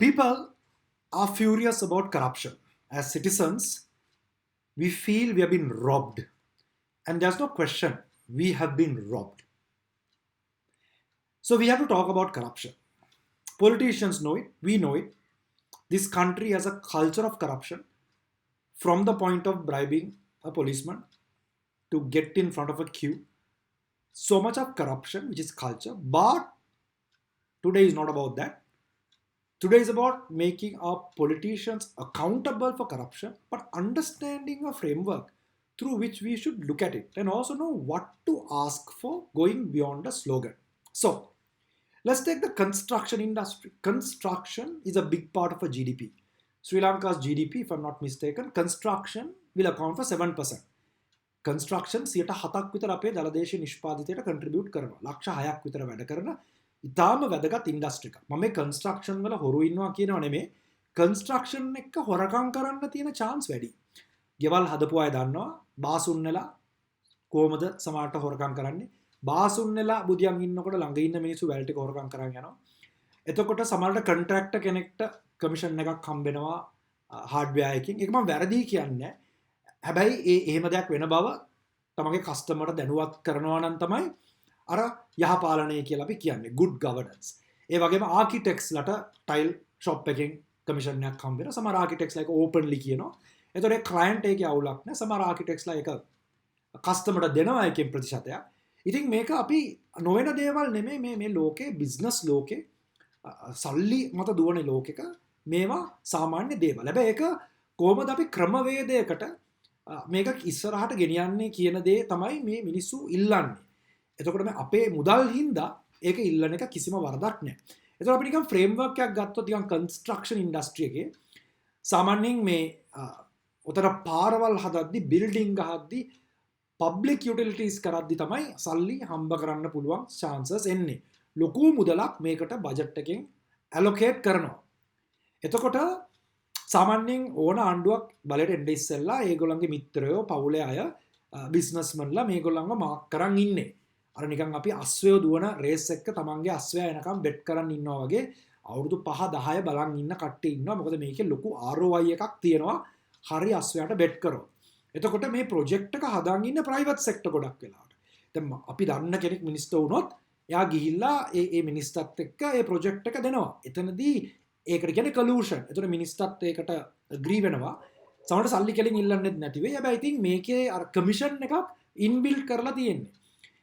People are furious about corruption. As citizens, we feel we have been robbed. And there's no question, we have been robbed. So we have to talk about corruption. Politicians know it, we know it. This country has a culture of corruption from the point of bribing a policeman to get in front of a queue. So much of corruption, which is culture. But today is not about that. Today is about making our politicians accountable for corruption, but understanding a framework through which we should look at it and also know what to ask for going beyond a slogan. So, let's take the construction industry. Construction is a big part of a GDP. Sri Lanka's GDP, if I'm not mistaken, construction will account for 7%. Construction 7ක් විතර අපේ දලදේශීය නිෂ්පාදිතයට contribute කරනවා. ලක්ෂ 6ක් විතර වැඩ කරන ඉතාම වැදගත් ඉන්ඩස්ට්‍රි එකක්. මම මේ කන්ස්ට්‍රක්ෂන් වල හොරු ඉන්නවා කියනව නෙමෙයි. කන්ස්ට්‍රක්ෂන් එක හොරකම් කරන්න තියෙන chance වැඩි. ගෙවල් හදපු අය දන්නවා බාසුන්නලා කොහමද සමහරට හොරකම් කරන්නේ. බාසුන්නලා බුදියන් ඉන්නකොට ළඟ ඉන්න මිනිස්සු වැල් ටික හොරකම් කරන් යනවා. එතකොට සමහරට කන්ට්‍රැක්ටර් කෙනෙක්ට කමිෂන් එකක් හම්බෙනවා හાર્ඩ්වෙයාර් එකකින්. ඒක මම වැරදි කියන්නේ. හැබැයි එහෙම දෙයක් වෙන බව තමගේ කස්ටමර්ට දැනුවත් කරනවා නම් තමයි අර යහපාලනය කියලා අපි කියන්නේ good governance. ඒ වගේම ආකිටෙක්ට්ස්ලට ටයිල් ෂොප් එකෙන් කමිෂන් එකක් හම්බ වෙනවා. සමහර ආකිටෙක්ට්ස්ලා ඒක ඕපන්ලි කියනවා. එතකොට ඒ ක්ලයන්ට් එකේ අවුලක් නැහැ. සමහර ආකිටෙක්ට්ස්ලා ඒක කස්ටමර්ට දෙනවා එකෙන් ප්‍රතිශතයක්. ඉතින් මේක අපි නොවන දේවල් නෙමෙයි මේ ලෝකේ බිස්නස් ලෝකේ සල්ලි මත දුවන ලෝකෙක මේවා සාමාන්‍ය දේවල්. හැබැයි ඒක කොහොමද අපි ක්‍රමවේදයකට මේක ඉස්සරහට ගෙනියන්නේ කියන දේ තමයි මේ මිනිස්සු ඉල්ලන්නේ. එතකොට මේ අපේ මුදල් හින්දා ඒක ඉල්ලන එක කිසිම වරදක් නැහැ. එතකොට අපි නිකන් ෆ්‍රේම්වර්ක් එකක් ගත්තොත් නිකන් කන්ස්ට්‍රක්ෂන් ඉන්ඩස්ට්‍රි එකේ සාමාන්‍යයෙන් මේ උතර පාරවල් හදද්දි බිල්ඩින් ගහද්දි පබ්ලික් යුටිලිටීස් කරද්දි තමයි සල්ලි හම්බ කරන්න පුළුවන් chances එන්නේ. ලොකු මුදලක් මේකට බජට් එකෙන් allocate කරනවා. එතකොට සාමාන්‍යයෙන් ඕන ආණ්ඩුවක් බලයට එන්න ඉස්සෙල්ලා ඒගොල්ලන්ගේ මිත්‍රයෝ පවුලේ අය බිස්නස්මන්ලා මේගොල්ලන්ව මාක් කරන් ඉන්නේ. අර නිකන් අපි අස්වැය දුවන රේස් එක තමන්ගේ අස්වැය එනකම් බෙට් කරන් ඉන්නවා වගේ අවුරුදු 5 10 බලන් ඉන්න කට්ටිය ඉන්නවා. මොකද මේකේ ලොකු ROI එකක් තියෙනවා. හරි අස්වැයට බෙට් කරොත්. එතකොට මේ ප්‍රොජෙක්ට් එක හදාගෙන ඉන්න ප්‍රයිවට් සෙක්ටර් ගොඩක් වෙලාවට. දැන් අපි දන්න කෙනෙක් මිනිස්ටර් වුණොත් එයා ගිහිල්ලා ඒ මිනිස්ටර්ත් එක්ක ඒ ප්‍රොජෙක්ට් එක දෙනවා. එතනදී ඒකට කියන්නේ කලූෂන්. එතකොට මිනිස්ටර්ත් ඒකට ඇග්‍රී වෙනවා. සමහරට සල්ලි කෙලින් ඉල්ලන්නෙත් නැති වෙයි. හැබැයි ඉතින් මේකේ අර කමිෂන් එකක් ඉන්බිල්ට් කරලා තියෙන්නේ.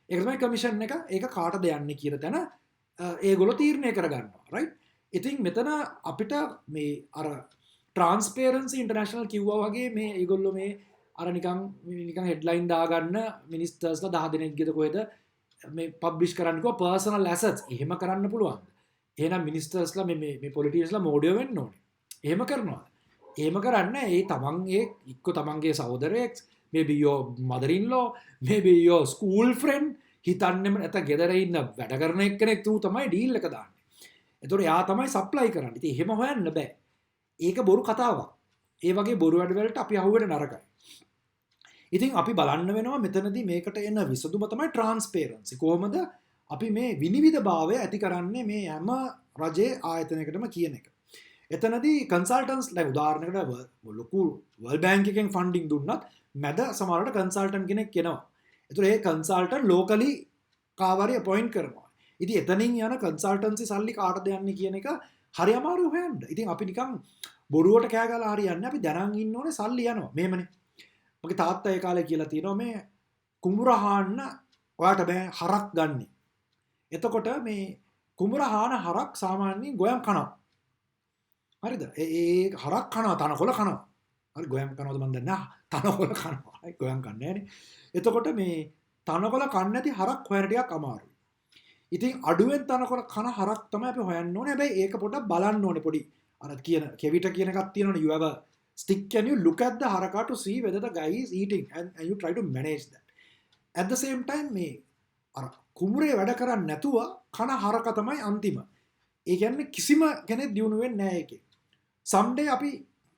ඒක තමයි කමිෂන් එක. ඒක කාටද යන්නේ කියන තැන ඒගොල්ලෝ තීරණය කරගන්නවා. රයිට්? ඉතින් මෙතන අපිට මේ අර ට්‍රාන්ස්පරන්සි ඉන්ටර්නැෂනල් කිව්වා වගේ මේ ඒගොල්ලෝ මේ අර නිකන් හෙඩ්ලයින් දාගන්න මිනිස්ටර්ස්ලා 10 දෙනෙක්ගේද කොහෙද මේ පබ්ලිෂ් කරන්න කිව්වා පර්සනල් ඇසට්ස්. එහෙම කරන්න පුළුවන්. එහෙනම් මිනිස්ටර්ස්ලා මේ පොලිටිෂියන්ස්ලා මෝඩියෝ වෙන්න ඕනේ. එහෙම කරනවා. එහෙම කරන්නේ ඒ තමන්ගේ එක්ක තමන්ගේ සහෝදරයෙක් maybe your mother-in-law maybe your school friend හිතන්නෙම නැත ගෙදර ඉන්න වැඩ කරන එක්කෙනෙක් තු තමයි ඩීල් එක දාන්නේ. එතකොට එයා තමයි සප්ලයි කරන්නේ. ඉතින් එහෙම හොයන්න බෑ. ඒක බොරු කතාවක්. ඒ වගේ බොරු වැඩ වලට අපි අහුවෙන්න නරකයි. ඉතින් අපි බලන්න වෙනවා මෙතනදී මේකට එන විසඳුම තමයි ට්‍රාන්ස්පරන්සි. කොහොමද අපි මේ විනිවිදභාවය ඇති කරන්නේ මේ හැම රජයේ ආයතනයකටම කියන එක. එතනදී කන්සල්ටන්ට්ස් like උදාහරණයකට ලොකු වර්ල්ඩ් බැංක් එකෙන් ෆන්ඩින් දුන්නත් මැද සමහරවිට කන්සල්ටන්ට් කෙනෙක් එනවා. ඒතර ඒ කන්සල්ටන්ට් ලෝකලි කාවරි අපොයින්ට් කරනවා. ඉතින් එතනින් යන කන්සල්ටන්සි සල්ලි කාටද යන්නේ කියන එක හරි අමාරු හොයන්න. ඉතින් අපි නිකන් බොරුවට කෑ ගහලා හරියන්නේ අපි දැනන් ඉන්න ඕනේ සල්ලි යනවා. මෙහෙමනේ. මගේ තාත්තා ඒ කාලේ කියලා තියෙනවා මේ කුඹුර හාන්න ඔයාට බෑ හරක් ගන්න. එතකොට මේ කුඹුර හාන හරක් සාමාන්‍යයෙන් ගොයම් කනවා. හරිද? ඒ හරක් කනවා තනකොළ කනවා. හරි ගොයම් කනවද මන් දන්නේ නැහැ. තනකොළ කනවා. ගොයම් කන්නේ නැහනේ. එතකොට මේ තනකොළ කන්නේ නැති හරක් හොයන ටිකක් අමාරුයි. ඉතින් අඩුවෙන් තනකොළ කන හරක් තමයි අපි හොයන්න ඕනේ. හැබැයි ඒක පොඩ්ඩක් බලන්න ඕනේ පොඩි. අර කියන කෙවිත කියන එකක් තියෙනවනේ you have a stick and you look at the haraka to see whether the guy is eating and you try to manage that. At the same time මේ අර කුඹුරේ වැඩ කරන්නේ නැතුව කන හරක තමයි අන්තිම. ඒ කියන්නේ කිසිම කෙනෙක් දියුණු වෙන්නේ නැහැ ඒකේ. someday අපි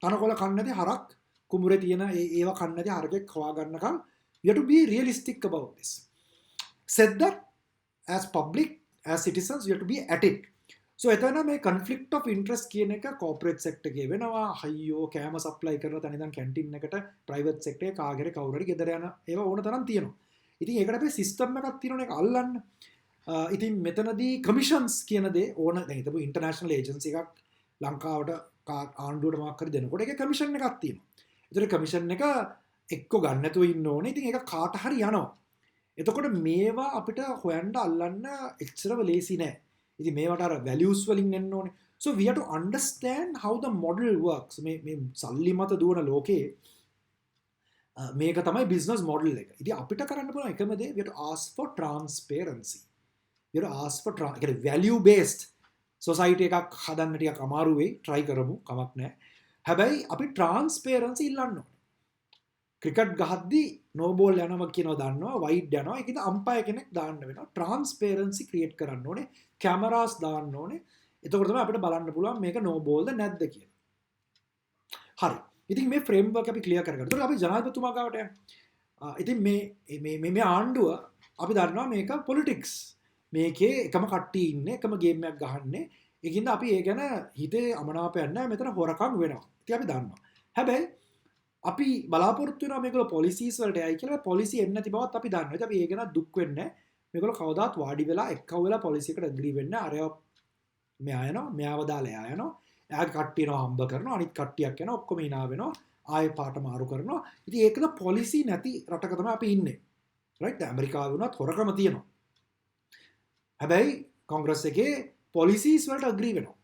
තනකොළ කන්නේ නැති හරක් කුඹුරේ තියෙන ඒව කන්නේ නැති හරකෙක් හොයා ගන්නකම් you have to be realistic about this. Said that as public as citizens you have to be at it. So එතන මේ conflict of interest කියන එක corporate sector එකේ වෙනවා. අයියෝ කෑම supply කරලා තනින් ඉඳන් canteen එකට private sector එකේ කාගෙරේ කවුරු හරි ගෙදර යන ඒවා ඕන තරම් තියෙනවා. ඉතින් ඒකට අපි system එකක් තියෙනවනේ ඒක අල්ලන්න. ඉතින් මෙතනදී commissions කියන දේ ඕන දැන් හිතමු international agency එකක් ලංකාවට ආණ්ඩුවට මොකක් හරි දෙනකොට ඒකේ commission එකක් තියෙනවා. ඒතර commission එක එක්ක ගන්න නැතුව ඉන්න ඕනේ. ඉතින් ඒක කාට හරි යනවා. එතකොට මේවා අපිට හොයන්න අල්ලන්න එච්චරම ලේසි නෑ. ඉතින් මේවට අර values වලින් එන්න ඕනේ. So we have to understand how the model works. මේ සල්ලි මත දුවන ලෝකේ මේක තමයි business model එක. ඉතින් අපිට කරන්න පුළුවන් එකම දේ we have to ask for transparency. we have to ask for value based society එකක් හදන්න ටිකක් අමාරු වෙයි. try කරමු කමක් නැහැ. හැබැයි අපි transparency ඉල්ලන්න ඕනේ. ක්‍රිකට් ගහද්දී no ball යනවා කියනවා දන්නවා වයිඩ් යනවා ඒකද අම්පයර් කෙනෙක් දාන්න වෙනවා ට්‍රාන්ස්පරන්සි ක්‍රියේට් කරන්න ඕනේ කැමරාස් දාන්න ඕනේ එතකොට තමයි අපිට බලන්න පුළුවන් මේක no ballද නැද්ද කියලා හරි ඉතින් මේ ෆ්‍රේම්වර්ක් අපි ක්ලියර් කරගන්න. ඒතකොට අපි ජනාධිපතිතුමා ගාවට යනවා. ඉතින් මේ ආණ්ඩුව අපි දන්නවා මේක පොලිටික්ස්. මේකේ එකම කට්ටිය ඉන්නේ එකම ගේම් එකක් ගහන්නේ. ඒකින්ද අපි ඒ ගැන හිතේ අමනාපයක් නැහැ මෙතන හොරකම් වෙනවා. ඉතින් අපි දන්නවා. හැබැයි අපි බලාපොරොත්තු වෙනවා මේගොල්ලෝ පොලිසිස් වලට යයි කියලා පොලිසි එන්නේ නැති බවත් අපි දන්නවා. ඉතින් අපි ඒ ගැන දුක් වෙන්නේ නැහැ. මේගොල්ලෝ කවදාත් වාඩි වෙලා එක්කව වෙලා පොලිසි එකට ඇග්‍රී වෙන්නේ නැහැ. අරයව මෙයා යනවා, මෙයාව දාලා එයා යනවා. එයාගේ කට්ටියව හම්බ කරනවා, අනිත් කට්ටියක් යනවා, ඔක්කොම hina වෙනවා. ආයෙ පාට මාරු කරනවා. ඉතින් ඒකද පොලිසි නැති රටක තමයි අපි ඉන්නේ. රයිට්? ඇමරිකාවේ වුණත් හොරකම තියෙනවා. හැබැයි කොංග්‍රස් එකේ පොලිසිස් වලට ඇග්‍රී වෙනවා.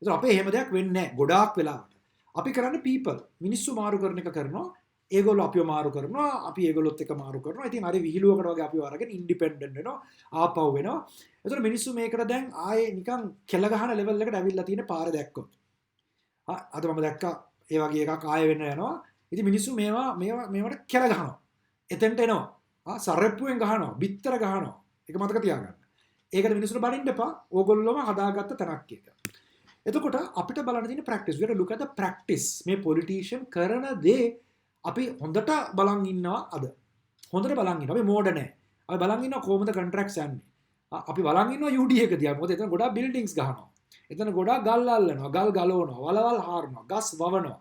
ඒතර අපේ එහෙම දෙයක් වෙන්නේ නැහැ. ගොඩාක් වෙලාවට අපි කරන්නේ people මිනිස්සු මාරු කරන එක කරනවා ඒගොල්ලෝ අපිව මාරු කරනවා අපි ඒගොල්ලොත් එක මාරු කරනවා ඉතින් අර විහිළුවකට වගේ අපිව අරගෙන ඉන්ඩිපෙන්ඩන්ට් වෙනවා ආපහු වෙනවා එතකොට මිනිස්සු මේකට දැන් ආයේ නිකන් කෙල ගහන ලෙවල් එකට ඇවිල්ලා තියෙන පාර දැක්කොත් අද මම දැක්කා ඒ වගේ එකක් ආයෙ වෙන්න යනවා ඉතින් මිනිස්සු මේවට කෙල ගහනවා එතෙන්ට එනවා සරප්පුවෙන් ගහනවා බිත්තර ගහනවා ඒක මතක තියාගන්න ඒකට මිනිස්සුන්ට බනින්න එපා ඕගොල්ලෝම හදාගත්ත තැනක් එක එතකොට අපිට බලන්න තියෙන practice we have to look at the practice මේ පොලිටිෂියන් කරන දේ අපි හොඳට බලන් ඉන්නවා අද හොඳට බලන් ඉන්නවා අපි මෝඩ නැහැ අපි බලන් ඉන්නවා කොහොමද කොන්ට්‍රැක්ට්ස් යන්නේ අපි බලන් ඉන්නවා UD එක දිහා මොකද එතන ගොඩාක් බිල්ඩින්ග්ස් ගහනවා එතන ගොඩාක් ගල් අල්ලනවා ගල් ගලවනවා වලවල් හාරනවා ගස් වවනවා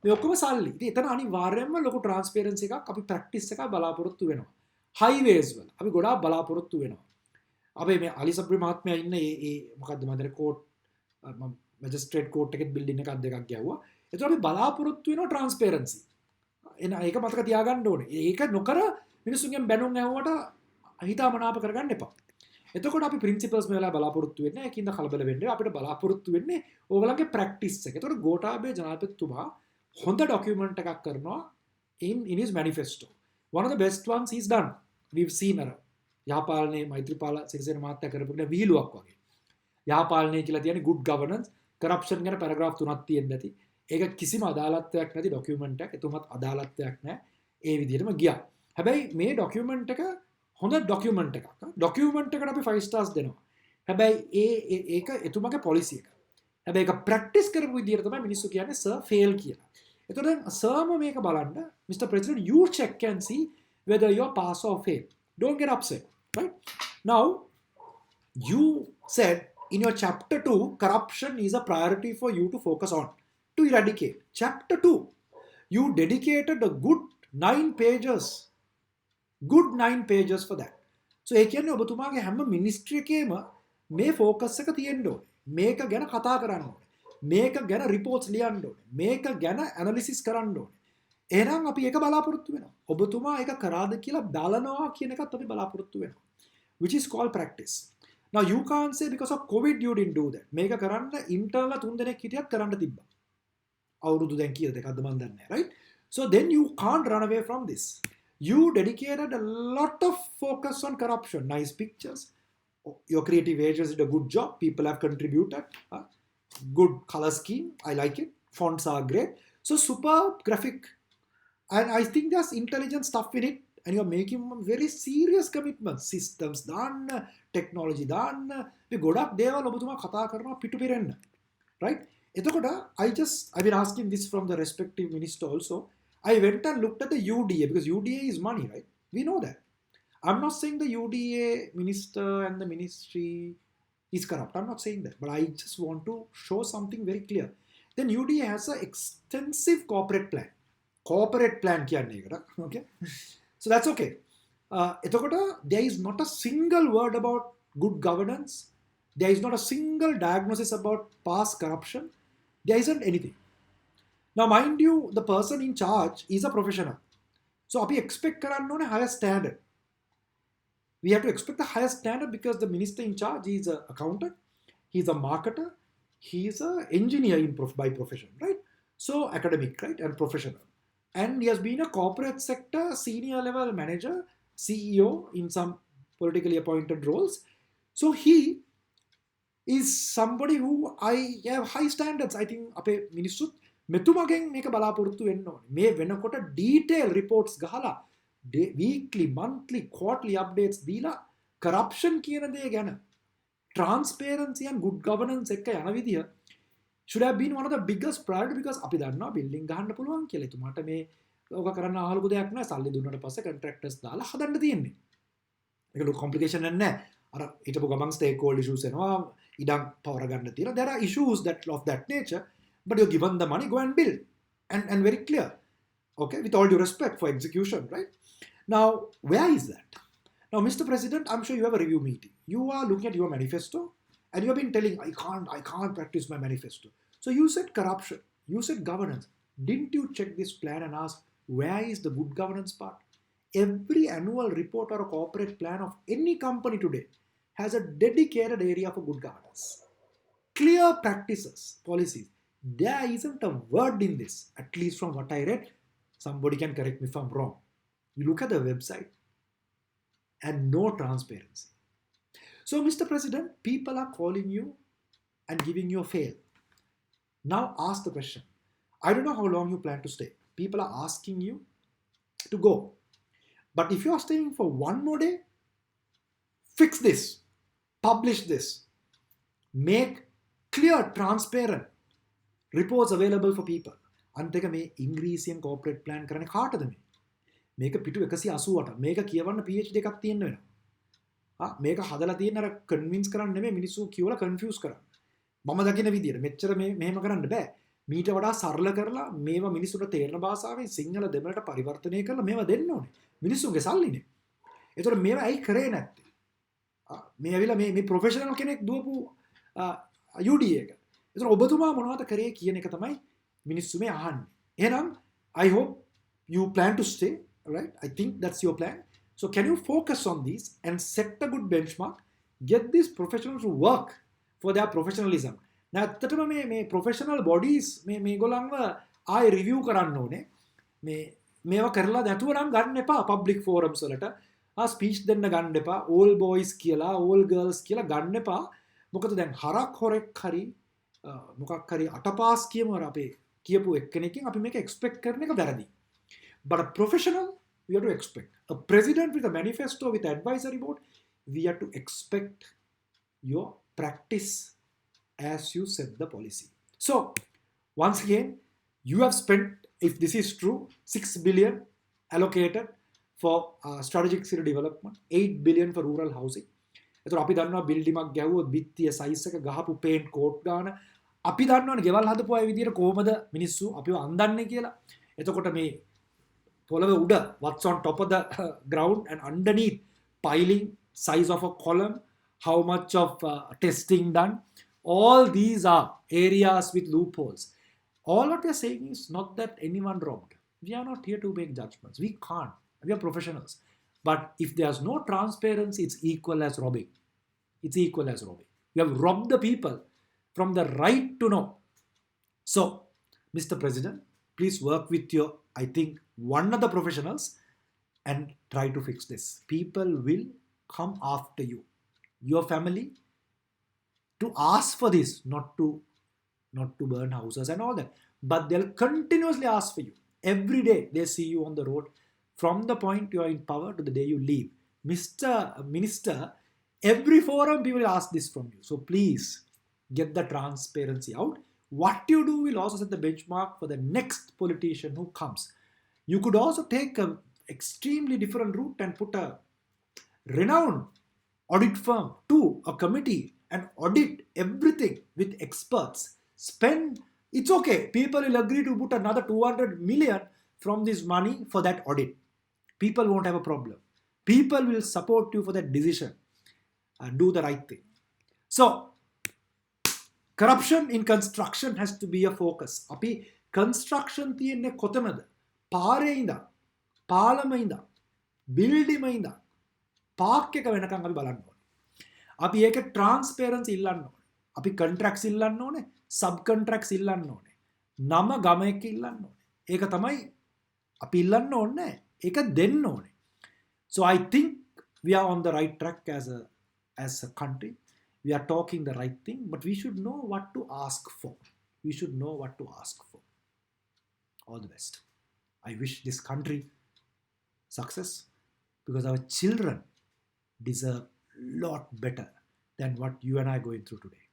මේ ඔක්කොම සල්ලි ඉතින් එතන අනිවාර්යයෙන්ම ලොකු ට්‍රාන්ස්පරන්සි එකක් අපි ප්‍රැක්ටිස් එකක් බලාපොරොත්තු වෙනවා හයිවේස් වල අපි ගොඩාක් බලාපොරොත්තු වෙනවා අපි මේ අලිසබ්‍රි මහත්මයා ඉන්න ඒ මොකද්ද මන්දර කෝට් මැජිස්ට්‍රේට් කෝට් එකේ බිල්ඩින් එකක් දෙකක් ගැව්වා. ඒතකොට අපි බලාපොරොත්තු වෙනවා ට්‍රාන්ස්පරන්සි. ඒක මතක තියාගන්න ඕනේ. ඒක නොකර මිනිස්සුන්ගෙන් බැනුම් ඇහුවට හිතාමනාප කරගන්න එපා. එතකොට අපි ප්‍රින්සිපල්ස් මේලා බලාපොරොත්තු වෙන්නේ. ඒකින්ද කලබල වෙන්නේ. අපිට බලාපොරොත්තු වෙන්නේ ඕගලන්ගේ ප්‍රැක්ටිස් එක. ඒතකොට ගෝඨාභය ජනාධිපතිතුමා හොඳ ඩොකියුමන්ට් එකක් කරනවා in his manifesto. One of the best ones he's done. We've seen her. යහපාලනයේ Maithripala Sirisena මහත්තයා කරපු විහිළුවක් වගේ. යහපාලනය කියලා කියන්නේ good governance කරප්ෂන් ගැන පැරග්‍රාෆ් 3ක් තියෙන්න ඇති. ඒක කිසිම අදාළත්වයක් නැති ඩොකියුමන්ට් එකක්. එතුමත් අදාළත්වයක් නැහැ. ඒ විදිහටම ගියා. හැබැයි මේ ඩොකියුමන්ට් එක හොඳ ඩොකියුමන්ට් එකක්. ඩොකියුමන්ට් එකට අපි 5 stars දෙනවා. හැබැයි ඒක එතුමාගේ පොලිසි එක. හැබැයි ඒක ප්‍රැක්ටිස් කරපු විදිහට තමයි මිනිස්සු කියන්නේ සර් ෆේල් කියලා. එතකොට සර්ම මේක බලන්න Mr. President you check and see whether you are pass or fail. Don't get upset. Right? Now you said in your chapter 2, corruption is a priority for you to focus on, to eradicate. Chapter 2, you dedicated a good 9 pages for that. So, ඒ කියන්නේ ඔබතුමාගේ හැම ministry එකේම මේ focus එක තියෙන්න ඕනේ. මේක ගැන කතා කරන්න ඕනේ. මේක ගැන රිපෝට්ස් ලියන්න ඕනේ. මේක ගැන ඇනලිසිස් කරන්න ඕනේ. එහෙනම් අපි ඒක බලාපොරොත්තු වෙනවා. ඔබතුමා ඒක කරාද කියලා බලනවා කියන එකත් අපි බලාපොරොත්තු වෙනවා. Which is called practice. Now you can't say because of COVID you didn't do that. මේක කරන්න internal 3 දෙනෙක් හිටියත් කරන්න තිබ්බා. අවුරුදු දැන් කීයද එකක්ද මන් දන්නේ නැහැ, right? So then you can't run away from this. You dedicated a lot of focus on corruption. Nice pictures. Your creative agents did a good job. People have contributed. Good color scheme. I like it. Fonts are great. So superb graphic. And I think there's intelligent stuff in it. And you're making very serious commitments. Systems දාන්න, technology දාන්න. මේ ගොඩක් දේවල් ඔබතුමා කතා කරනවා පිටු පිරෙන්න. Right? එතකොට I've been asking this from the respective minister also. I went and looked at the UDA because UDA is money, right? We know that. I'm not saying the UDA minister and the ministry is corrupt. I'm not saying that, but I just want to show something very clear. Then UDA has an extensive corporate plan. Corporate plan okay? So that's okay. There is not a single word about good governance. There is not a single diagnosis about past corruption. There isn't anything. Now, mind you, the person in charge is a professional. So, we expect a higher standard. We have to expect the highest standard because the minister in charge is an accountant, he's a marketer, he's an engineer by profession, right? So, academic, right, and professional. And he has been a corporate sector senior level manager, CEO in some politically appointed roles. So, he is somebody who I have high standards. I think අපේ මිනිස්සුත් මෙතුමගෙන් මේක බලාපොරොත්තු වෙන්න ඕනේ. මේ වෙනකොට detail reports ගහලා weekly, monthly, quarterly updates දීලා corruption කියන දේ ගැන transparency and good governance එක්ක යන විදිය should have been one of the biggest priority because අපි දන්නවා building ගහන්න පුළුවන් කියලා. එතුමාට මේ ඕක කරන්න අහලපු දෙයක් නෑ. සල්ලි දුන්නාට පස්සේ contractors දාලා හදන්න තියෙන්නේ. ඒක ලොකු complication නෑ. අර හිටපු ගමන් stakeholder issues එනවා. ඉඩම් පවර ගන්න තියෙනවා. There are issues that of that nature, but you're given the money, go and build. And very clear. Okay, with all due respect for execution, right? Now, where is that? Now, Mr. President, I'm sure you have a review meeting. You are looking at your manifesto and you have been telling, I can't practice my manifesto. So you said corruption, you said governance. Didn't you check this plan and ask, where is the good governance part? Every annual report or a corporate plan of any company today has a dedicated area for good governance. Clear practices, policies. There isn't a word in this, at least from what I read. Somebody can correct me if I'm wrong. You look at the website and no transparency. So, Mr. President, people are calling you and giving you a fail. Now ask the question. I don't know how long you plan to stay. People are asking you to go. But if you are staying for one more day, fix this. Publish this. Make clear, transparent reports available for people. අන්තික මේ ඉංග්‍රීසියෙන් corporate plan කරන්නේ කාටද මේ? මේක පිටු 188. මේක කියවන්න PhD එකක් තියෙන්න වෙනවා. මේක හදලා තියෙන අර convince කරන්න නෙමෙයි මිනිස්සු කියවලා confuse කරන්න. මම දකින විදියට මෙච්චර මෙහෙම කරන්න බෑ. මීට වඩා සරල කරලා මේවා මිනිස්සුන්ට තේරෙන භාෂාවෙන් සිංහල දෙමළට පරිවර්තනය කරලා මේවා දෙන්න ඕනේ. මිනිස්සුන්ගේ සල්ලිනේ. ඒතකොට මේවා ඇයි කරේ නැත්තේ? මේ ඇවිල්ලා මේ ප්‍රොෆෙෂනල් කෙනෙක් දුවපු UDA එක. ඒතකොට ඔබතුමා මොනවද කරේ කියන එක තමයි මිනිස්සු මේ අහන්නේ. එහෙනම් I hope you plan to stay, right? I think that's your plan. So can you focus on these and set a good benchmark? Get these professionals to work for their professionalism. ඇත්තටම මේ professional bodies මේගොල්ලන්ව ආයෙ review කරන්න ඕනේ. මේවා කරලා නැතුව නම් ගන්න එපා public forums වලට. ස්පීච් දෙන්න ගන්න එපා. all boys කියලා all girls කියලා ගන්න එපා. මොකද දැන් හරක් හොරෙක් හරි මොකක් හරි අටපාස් කියමු අපේ කියපු එක්කෙනකින් අපි මේක expect කරන එක වැරදි. But a professional, we have to expect. A president with a manifesto, with advisory board, we have to expect your practice as you set the policy. So, once again, you have spent, if this is true, 6 billion allocated for strategic city development, 8 billion for rural housing. එතකොට අපි දන්නවා බිල්ඩිමක් ගැහුවොත් බිත්තිය size එක ගහපු paint coat ගාන අපි දන්නවනේ ගෙවල් හදපු අය විදියට කොහමද මිනිස්සු අපිව අන්දන්නේ කියලා. එතකොට මේ පොළවේ උඩ what's on top of the ground and underneath piling, size of a column, how much of testing done. All these are areas with loopholes. All what we are saying is not that anyone robbed. We are not here to make judgments. We can't. We are professionals. But if there's no transparency, it's equal as robbing. It's equal as robbing. You have robbed the people from the right to know. So, Mr. President, please work with your, I think, one of the professionals and try to fix this. People will come after you, your family, to ask for this, not to burn houses and all that. But they'll continuously ask for you. Every day they see you on the road from the point you are in power to the day you leave. Mr. Minister, every forum people will ask this from you. So please get the transparency out. What you do will also set the benchmark for the next politician who comes. You could also take an extremely different route and put a renowned audit firm to a committee and audit everything with experts. Spend, it's okay. People will agree to put another 200 million from this money for that audit. People won't have a problem. People will support you for that decision and do the right thing. So, corruption in construction has to be a focus. Api construction තියෙන්නේ කොතනද? පාරේ ඉඳන්, පාලම ඉඳන්, බිල්ඩිම ඉඳන්, Park එක වෙනකන් අපි බලන්න ඕනේ. අපි ඒක ට්‍රාන්ස්පරන්සි ඉල්ලන්න ඕනේ. අපි කොන්ට්‍රැක්ට්ස් ඉල්ලන්න ඕනේ, සබ් කොන්ට්‍රැක්ට්ස් ඉල්ලන්න ඕනේ. නම ගම එක ඉල්ලන්න ඕනේ. ඒක තමයි අපි ඉල්ලන්න ඕනේ. ඒක දෙන්න ඕනේ. So I think we are on the right track as a country. We are talking the right thing, but we should know what to ask for. We should know what to ask for. All the best. I wish this country success because our children deserve a lot better than what you and I are going through today.